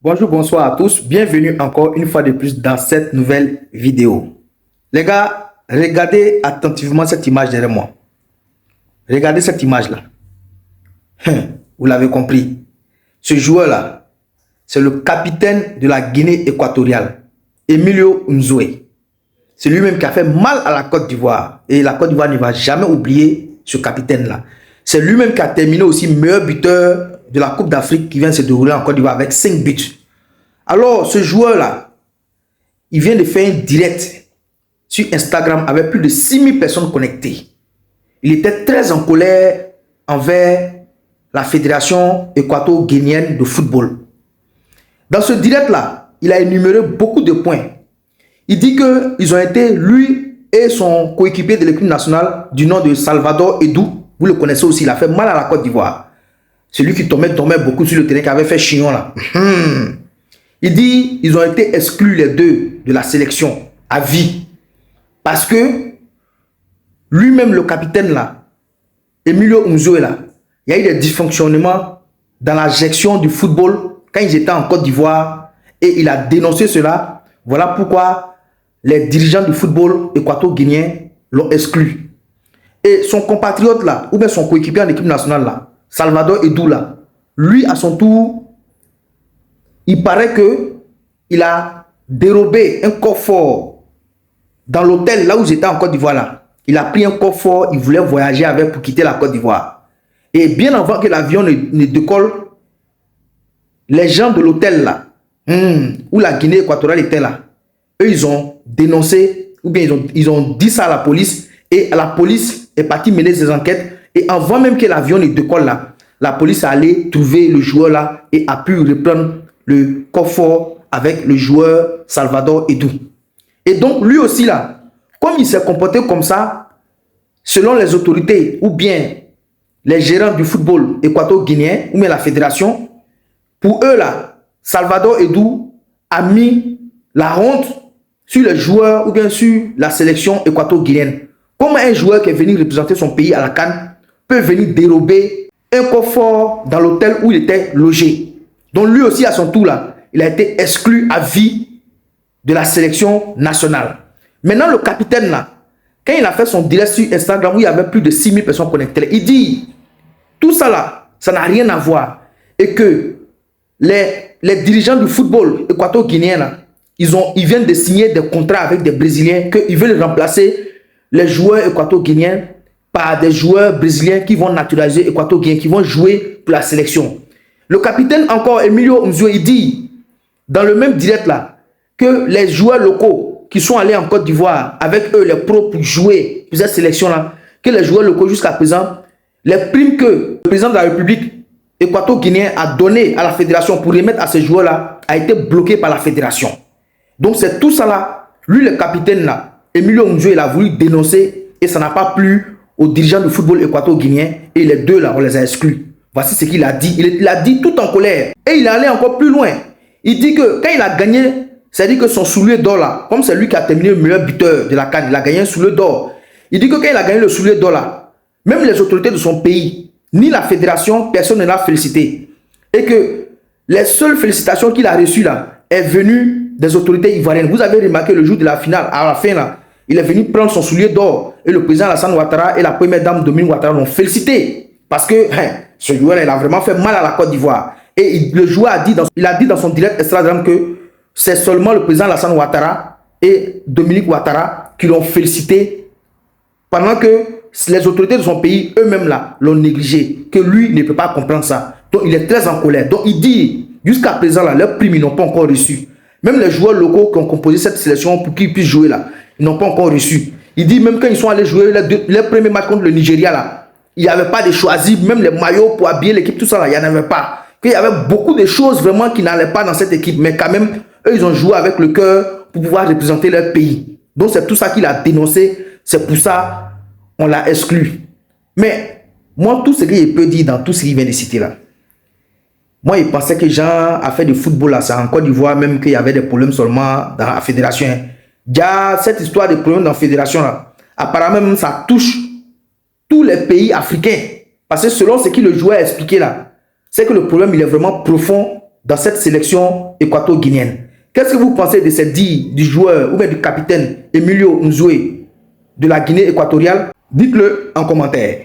Bonjour, bonsoir à tous. Bienvenue encore une fois de plus dans cette nouvelle vidéo. Les gars, regardez attentivement cette image derrière moi. Regardez cette image-là. Vous l'avez compris. Ce joueur-là, c'est le capitaine de la Guinée équatoriale, Emilio Nzoé. C'est lui-même qui a fait mal à la Côte d'Ivoire. Et la Côte d'Ivoire ne va jamais oublier ce capitaine-là. C'est lui-même qui a terminé aussi meilleur buteur de la Coupe d'Afrique qui vient de se dérouler en Côte d'Ivoire avec 5 buts. Alors, ce joueur-là, il vient de faire un direct sur Instagram avec plus de 6000 personnes connectées. Il était très en colère envers la Fédération équato-guinéenne de football. Dans ce direct-là, il a énuméré beaucoup de points. Il dit qu'ils ont été, lui et son coéquipier de l'équipe nationale du nom de Salvador Edou, vous le connaissez aussi, il a fait mal à la Côte d'Ivoire. Celui qui tombait beaucoup sur le terrain, qui avait fait chignon là. Il dit qu'ils ont été exclus les deux de la sélection à vie. Parce que lui-même, le capitaine là, Emilio Nzoé là, il y a eu des dysfonctionnements dans la gestion du football quand ils étaient en Côte d'Ivoire et il a dénoncé cela. Voilà pourquoi les dirigeants du football équato-guinéen l'ont exclu. Et son compatriote là, ou bien son coéquipier en équipe nationale là, Salvador Edou là, lui à son tour, il paraît qu'il a dérobé un coffre dans l'hôtel là où j'étais en Côte d'Ivoire là. Il a pris un coffre, il voulait voyager avec pour quitter la Côte d'Ivoire. Et bien avant que l'avion ne décolle, les gens de l'hôtel là, où la Guinée équatoriale était là, eux ils ont dénoncé, ou bien ils ont dit ça à la police, et la police est partie mener ses enquêtes, et avant même que l'avion ne décolle là, la police est allée trouver le joueur là, et a pu reprendre le coffre avec le joueur Salvador Edou. Et donc lui aussi là, comme il s'est comporté comme ça, selon les autorités ou bien les gérants du football équato-guinéen ou bien la fédération, pour eux là, Salvador Edou a mis la honte sur les joueurs ou bien sur la sélection équato-guinéenne. Comment un joueur qui est venu représenter son pays à la CAN peut venir dérober un coffre dans l'hôtel où il était logé? Donc lui aussi à son tour là, il a été exclu à vie de la sélection nationale. Maintenant le capitaine là, quand il a fait son direct sur Instagram où il y avait plus de 6000 personnes connectées, il dit tout ça là, ça n'a rien à voir. Et que les dirigeants du football équato-guinéen là, ils viennent de signer des contrats avec des Brésiliens, qu'ils veulent remplacer les joueurs équato-guinéens par des joueurs brésiliens qui vont naturaliser équato-guinéens, qui vont jouer pour la sélection. Le capitaine encore, Emilio Nzoé, il dit dans le même direct là, que les joueurs locaux qui sont allés en Côte d'Ivoire avec eux, les pros pour jouer pour cette sélection-là, que les joueurs locaux jusqu'à présent, les primes que le président de la République équato-guinéen a donné à la fédération pour remettre à ces joueurs-là, a été bloqué par la fédération. Donc c'est tout ça là, lui le capitaine là, Emilio Nzoé, il a voulu dénoncer et ça n'a pas plu aux dirigeants du football équato-guinéen et les deux là, on les a exclus. Voici ce qu'il a dit. Il a dit tout en colère. Et il est allé encore plus loin. Il dit que quand il a gagné, c'est-à-dire que son soulier d'or là, comme c'est lui qui a terminé le meilleur buteur de la CAN, il a gagné un soulier d'or. Il dit que quand il a gagné le soulier d'or là, même les autorités de son pays, ni la fédération, personne ne l'a félicité. Et que les seules félicitations qu'il a reçues là, est venue des autorités ivoiriennes. Vous avez remarqué le jour de la finale, à la fin là, il est venu prendre son soulier d'or et le président Alassane Ouattara et la première dame Dominique Ouattara l'ont félicité. Parce que ce joueur, il a vraiment fait mal à la Côte d'Ivoire. Et le joueur a dit dans son direct Instagram que c'est seulement le président Alassane Ouattara et Dominique Ouattara qui l'ont félicité pendant que les autorités de son pays, eux-mêmes là, l'ont négligé. Que lui ne peut pas comprendre ça. Donc il est très en colère. Donc il dit, jusqu'à présent là, leurs primes, ils n'ont pas encore reçu. Même les joueurs locaux qui ont composé cette sélection pour qu'ils puissent jouer là, ils n'ont pas encore reçu. Il dit même quand ils sont allés jouer les premiers matchs contre le Nigeria là, il n'y avait pas de choisi, même les maillots pour habiller l'équipe, tout ça là, il n'y en avait pas. Il y avait beaucoup de choses vraiment qui n'allaient pas dans cette équipe, mais quand même, eux, ils ont joué avec le cœur pour pouvoir représenter leur pays. Donc c'est tout ça qu'il a dénoncé, c'est pour ça qu'on l'a exclu. Mais moi, tout ce qu'il peut dire dans tout ce qu'il vient de citer là, moi, il pensait que Jean a fait du football là, c'est en Côte d'Ivoire, même qu'il y avait des problèmes seulement dans la fédération. Déjà, cette histoire de problèmes dans la fédération là, apparemment même ça touche tous les pays africains. Parce que selon ce que le joueur a expliqué là, c'est que le problème il est vraiment profond dans cette sélection équato-guinéenne. Qu'est-ce que vous pensez de ces dires du joueur ou bien du capitaine Emilio Nzoué de la Guinée équatoriale? Dites-le en commentaire.